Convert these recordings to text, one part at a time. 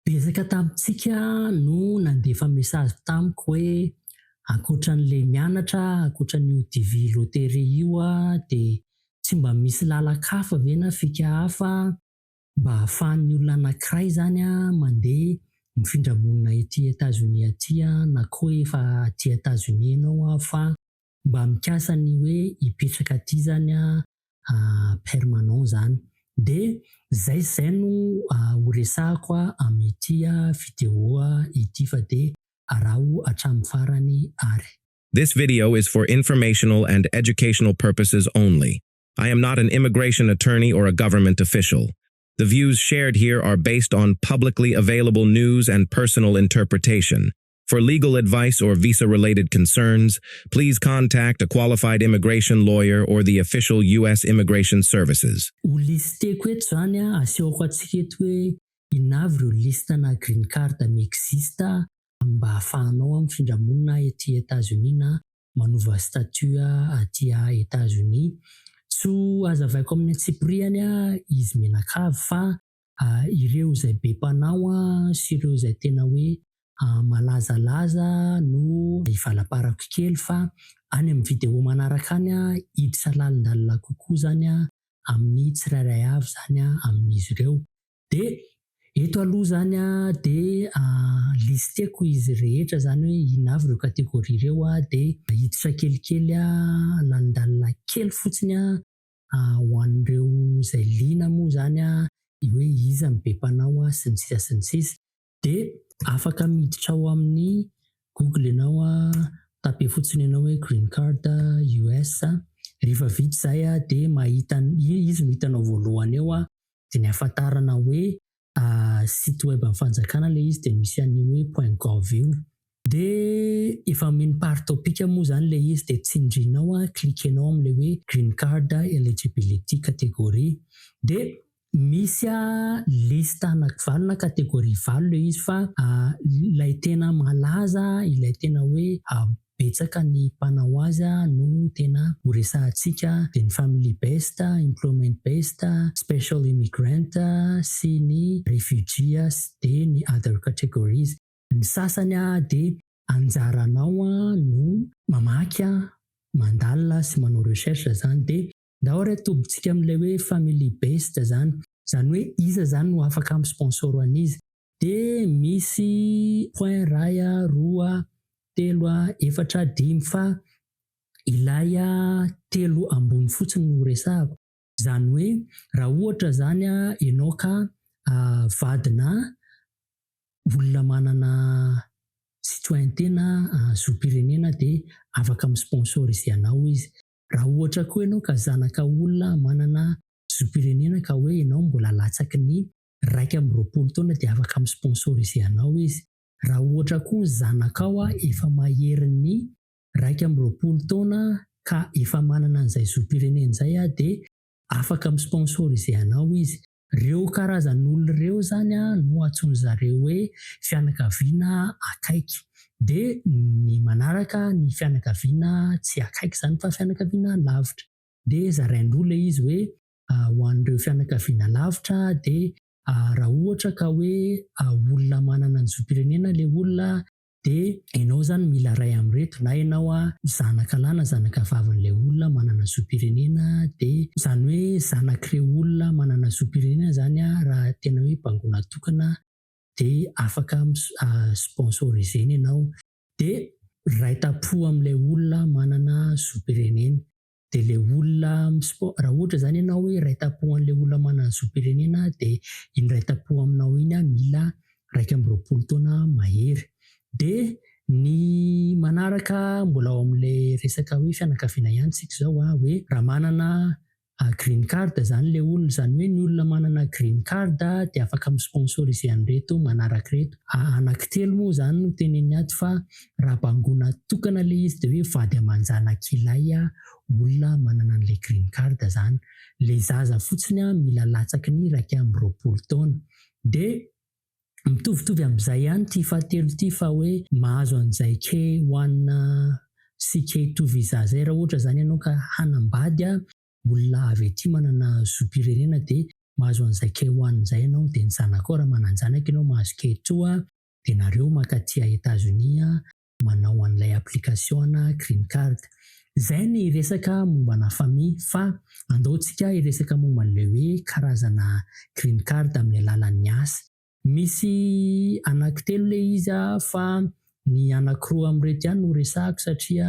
Betsaka tamintsika no nandefa mesazy tamiko hoe ankoatran'le mianatra, ankoatran'io DV loteria io de tsy mba misy lalakafa ve na fika hafa mba ahafahan'ny olona anankiray zany mandeha mifindra monina ety Etazonia aty na koa efa aty Etazonia ianao fa mba mikasa ny hoe hipetraka aty zany permanent zany. De zay no ho resahako amin'ity vidéo ity fa de arao hatramin'ny farany ary. This video is for informational and educational purposes only. I am not an immigration attorney or a government official. The views shared here are based on publicly available news and personal interpretation. For legal advice or visa-related concerns, please contact a qualified immigration lawyer or the official U.S. Immigration Services. Ho listeko eto zany asehoko atsika eto hoe inavy ireo listana green card miexista mba ahafahanao mifindra monina ety Etazonia na manova statut aty Etazonia. Tsy hazavaiko amin'ny antsipiriany izy menakavy fa ireo izay be mpanao sy ireo izay tena hoe malazalaza no hivalam-parako kely fa any amin'ny vidéo manaraka any hiditra lalindalina kokoa zany amin'ny tsirairay avy zany amin'izy ireo. De eto aloha zany de listeko izy rehetra zany hoe inavy ireo kategoria ireo de hiditra kelikely lalindalina kely fotsiny ho an'ireo izay liana moa zany hoe iza ny be mpanao sy ny sisa sy ny sisa. De afaka miditra ao amin'ny Google ianao tape fotsiny ianao hoe green card US. Rehefa vita zay de mahita izy no hitanao voalohany eo de ny ahafantarana hoe site web amin'ny fanjakana le izy de misy an'io hoe .gov io. De efa meny par topic moa zany le izy de tsindrinao klikenao am'le hoe green card eligibility category. De misy lista anankivalo na kategoria valo le izy fa ilay tena malaza, ilay tena hoe betsaka ny mpanao azy no tena ho resahantsika de ny family based, employment based, special immigrant sy ny refugees de ny other categories. Ny sasany de anjaranao no mamaky mandalina sy manao recherche zany de daholo atobitsika amin'ilay hoe family based zany hoe iza zany no afaka amin'ny sponsor an'izy. De misy point ray roa telo efatra dimy fa ilay telo ambony fotsiny no resahako. Zany hoe raha ohatra zany ianao ka vadina olona manana citoyenneté na zoom-pirenena de afaka mi-sponsoriseanao izy. Raha ohatra koa ianao ka zanaka olona manana zoom-pirenena ka hoe ianao mbola latsaky ny 12 taona de afaka mi-sponsoriseanao izy. Raha ohatra koa zanakao efa mahery ny 12 taona ka efa manana an'izay zoom-pirenena zay de afaka mi-sponsoriseanao izy. Reo karazan'olona reo zany no antsoiny zareo hoe fianakaviana akaiky. De ny manaraka ny fianakaviana tsy akaiky zany fa fianakaviana lavitra. De zaraindroa le izy hoe ho an'ireo fianakaviana lavitra de raha ohatra ka hoe olona manana ny zoom-pirenena le olona de ianao zany mila ray amreto na ianao zanaka lahy na zanaka vavin'le olona manana zoom-pirenena de zany hoe zanak'ireo olona manana zoom-pirenena zany raha tena hoe bangona tokana de afaka sponsorisena ianao. De raita-po amin'ilay olona manana zoom-pirenena. De le olona raha ohatra zany ianao hoe raita-po an'ilay olona manana zoom-pirenena de iny raita-po aminao iny mila 12 taona mahery. De ny manaraka mbola ao amin'ilay resaka hoe fianakaviana ihany tsika zao hoe raha manana green card zany le olona zany hoe ny olona manana green card de afaka mi-sponsorise an'ireto manaraka reto. Anankitelo moa zany no teneny ato fa raha bangona tokana le izy de hoe vady aman-janak'ilay olona manana an'ilay green card zany. Le zaza fotsiny mila latsaky ny 12 taona. De mitovitovy amin'izay ihany ty fahatelo ty fa hoe mahazo an'izay K1 sy K2 visa zay raha ohatra zany ianao ka hanambady olona avy aty manana zoom-pirenena de mahazo an'izay kehoan'izay ianao dia ny zanako raha manan-janaka ianao mahazo kehitsoa dia nareo mankaty États-Unis manao an'ilay application green card. Izay ny resaka mombana famille fa andaontsika hiresaka momba an'ilay hoe karazana green card amin'ny alalan'ny asa. Misy anankitelo ilay izy fa ny anankiroa amin'ireto ihany no resahako satria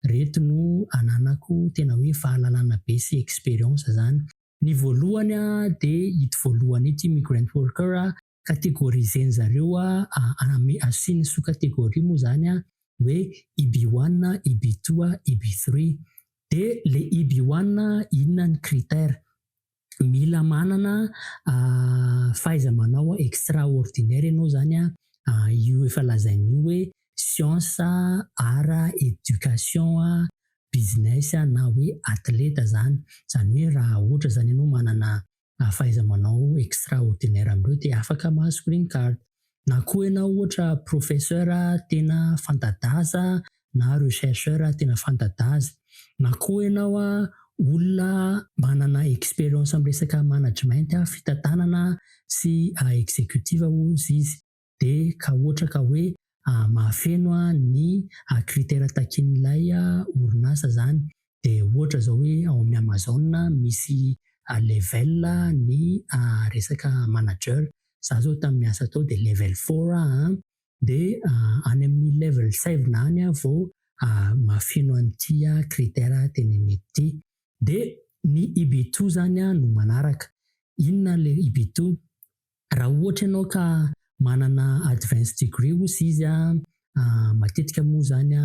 reto no ananako tena hoe fahalalana be sy experience zany. Ny voalohany dia ito voalohany ity migrant worker kategorizeny zareo asiny sous-catégorie moa zany hoe EB1, EB2, EB3. Dia le EB1 inona ny critère? Mila manana fahaiza-manao extraordinaire ianao zany io efa lazain'io hoe science, art, éducation, business na hoe athlète zany. Zany hoe raha ohatra zany ianao manana fahaiza-manao extraordinaire amin'ireo dia afaka mahazo green card. Na koa ianao ohatra professeur tena fanta-daza na rechercheur tena fanta-daza. Na koa ianao olona manana experience amin'ny resaka management, fitantanana sy exécutive ozy izy. Dia ka ohatra ka hoe mahafeno ny critère takin'ilay orinasa zany. Dia ohatra zao hoe ao amin'ny Amazon misy level ny resaka manager. Za zao tamin'ny asa tao dia level 4 dia any amin'ny level 7 any vao mahafeno an'ity critère teneniny ity. Dia ny EB2 zany no manaraka. Inona le EB2? Raha ohatra ianao ka manana advanced degree ozy izy matetika moa zany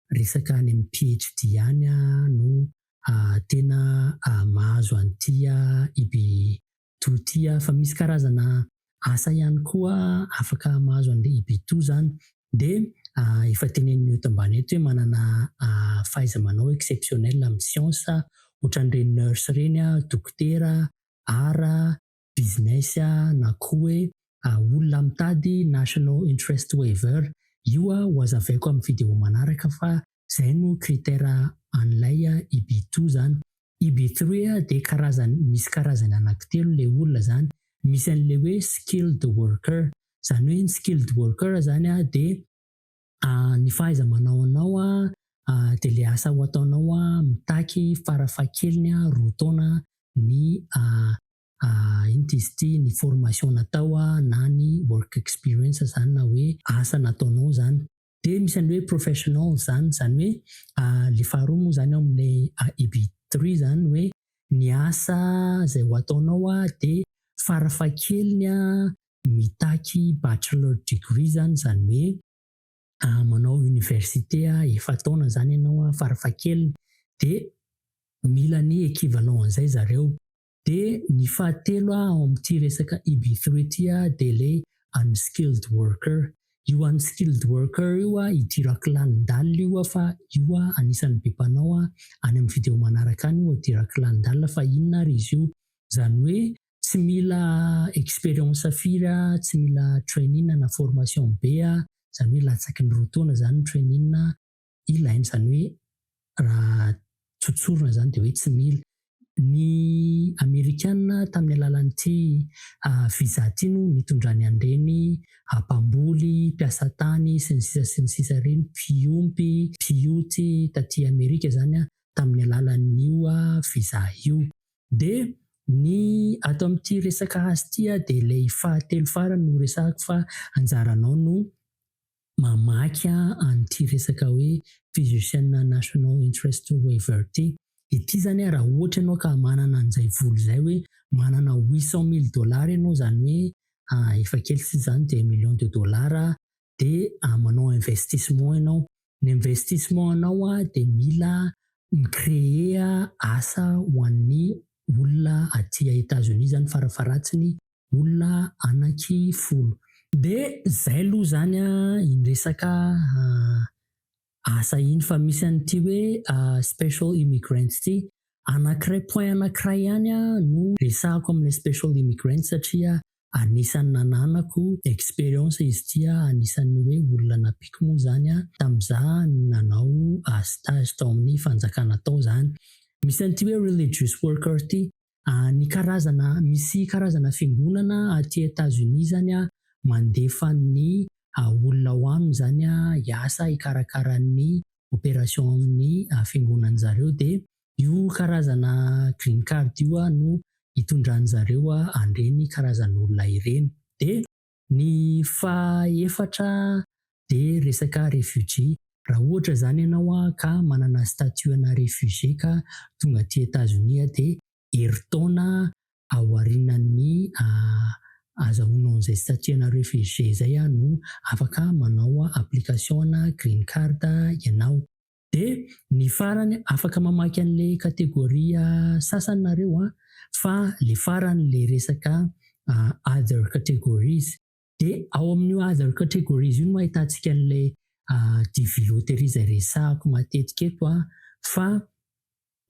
resaka any amin'ny PhD any no tena mahazo an'ity EB2 ity fa misy karazana asa ihany koa afaka mahazo an'ilay EB2 zany. Dia efa tenenina eto ambany eto hoe manana fahaiza-manao exceptionnel amin'ny science ohatran'ireny nurse ireny, dokotera, art, business na koa hoe olona mitady national interest waiver. Io ho hazavaiko amin'ny video manaraka fa izay no critère an'ilay EB2 zany. EB3 dia misy karazany anankitelo ilay olona zany. Misy an'ilay hoe skilled worker. Zany hoe skilled worker zany dia ny fahaiza-manao anao dia ilay asa ho ataonao mitaky farafahakeliny 2 taona ny ny formation natao na ny work experience zany na hoe asa nataonao zany. Dia misy an'ilay hoe professional zany hoe le faharoa moa zany amin'ilay EB3 zany hoe ny asa izay ho ataonao dia farafahakeliny mitaky bachelor degree zany hoe manao université 4 taona zany ianao farafahakeliny. Dia mila ny équivalent an'izay zareo. Dia ny fahatelo ao amin'ity resaka EB3 ity dia ilay unskilled worker. Io unskilled worker io hidirako lanin-dalina io fa io anisan'ny be mpanao any amin'ny video manaraka any hidirako lanin-dalina fa inona ary izy io? Zany hoe tsy mila experience firy, tsy mila training na formation be, zany hoe latsaky ny 2 taona zany training ilainy. Zany hoe raha tsotsorina zany dia hoe tsy mila. Ny Amerikanina tamin'ny alalan'ity visa ity no nitondrany an'ireny mpamboly, mpiasa tany sy ny sisa ireny, mpioty taty Amerika zany tamin'ny alalan'io visa io. Dia ny ato amin'ity resaka asa ity dia ilay fahatelo farany no resahako fa anjaranao no mamaky an'ity resaka hoe physician national interest waiver ity. Ity zany raha ohatra ianao ka manana an'izay vola izay hoe manana $800,000 ianao zany hoe efa kely sy zany dia $1,000,000 dia manao investissement ianao. Ny investissement anao dia mila micréer asa ho an'ny olona aty États-Unis zany farafaratsiny olona anaky 10. Dia izay aloha zany resaka asa iny fa misy an'ity hoe special immigrants ity. Point anankiray ihany no resahako amin'ilay special immigrants satria anisan'ny nananako experience izy ity, anisan'ny hoe olona nampiko moa zany tamin'izaho nanao stage tao amin'ny fanjakana tao zany. Misy an'ity hoe religious worker ity. Ny karazana misy karazana fiangonana aty États-Unis zany mandefa ny olona ho aminy zany hiasa hikarakara ny opération amin'ny fiangonan'zareo, de io karazana green card io no hitondran'zareo andreny karazan'olona ireny. De ny fahaefatra de resaka refugee. Raha ohatra zany ianao ka manana statut ana refugee ka tonga aty États-Unis de herintaona aorianan'ny azahoanao an'izay statut ana refugee zay no afaka manao application ana green card ianao. De ny farany afaka mamaky an'le kategoria sasany nareo fa le farany le resaka other categories. De ao amin'io other categories io no ahitantsika an'le DV loterie izay resahako matetika eto fa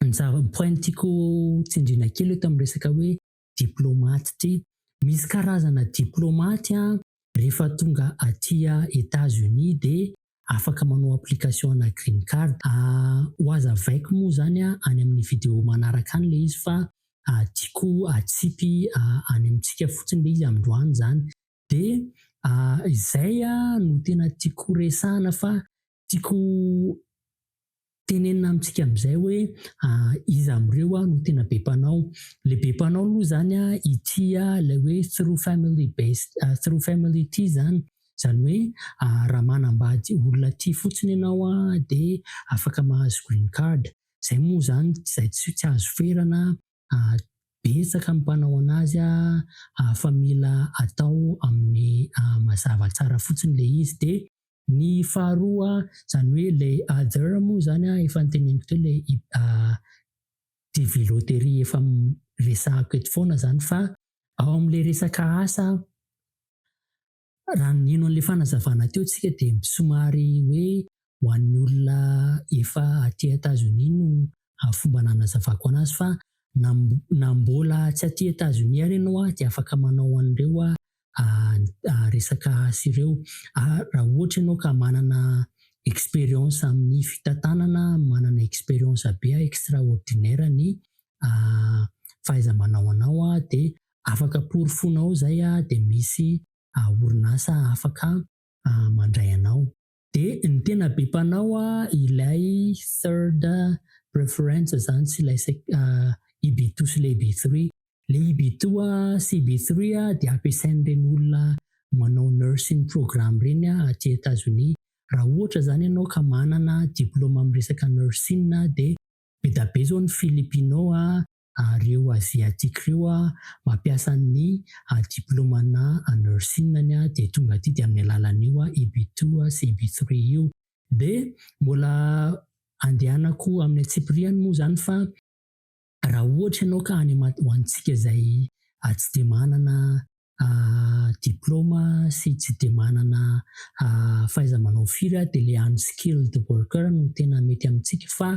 ny point tiako tsindriana kely eto amin'ny resaka hoe diplomaty ty. Misy karazana diplomaty rehefa tonga aty États-Unis de afaka manao application ana green card. Ho azavaiko moa zany any amin'ny vidéo manaraka any le izy fa tiako atsipy any amintsika fotsiny le izy androany zany. De izay no tena tiako resahana fa tiako tenenina amintsika amin'izay hoe iza amin'ireo no tena be mpanao. Le be mpanao aloha zany ity le hoe through family ty zany. Zany hoe raha manambady olona ty fotsiny ianao de afaka mahazo green card. Zay moa zany izay tsy azo ferana, betsaka ny mpanao anazy fa mila atao amin'ny mazava tsara fotsiny le izy. De ny faharoa zany hoe le other moa zany efa noteneniko teo le DV loterie efa resahako eto foana zany fa ao amin'le resaka asa raha nino an'le fanazavana teo tsika de somary hoe ho an'ny olona efa aty États-Unis no fomba nanazavako anazy fa na mbola tsy aty États-Unis ary ianao de afaka manao an'ireo resaka asa ireo. Raha ohatra ianao ka manana expérience amin'ny fitantanana, manana expérience be extraordinaire ny fahaiza-manao anao de afaka porifonao zay de misy orinasa afaka mandray anao. De ny tena be mpanao ilay third preference zany sy ilay EB2 sy ilay EB3. Le EB2 sy EB3 de ampiasain'ireny olona manao nursing programme reny aty États-Unis. Raha ohatra zany ianao ka manana diplôma amin'ny resaka nursing de be da be zao ny Filipino reo Aziatika reo mampiasa ny diplômana nursing-ny de tonga aty de amin'ny alalan'io EB2 sy EB3 io. De mbola andehanako amin'ny atsipiriany moa zany fa raha ohatra ianao ka any ho antsika izay tsy de manana diplôma sy tsy de manana fahaiza-manao firy de le unskilled worker no tena mety amintsika fa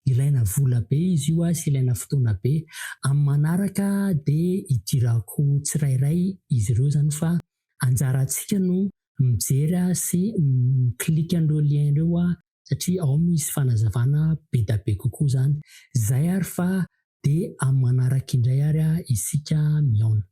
ilaina vola be izy io sy ilaina fotoana be. Amin'ny manaraka de idirako tsirairay izy ireo zany fa anjarantsika no mijery sy miklika an'ireo lien ireo satria ao misy fanazavana be da be kokoa zany. Zay ary fa de amin'ny manaraka indray ary isika miaona.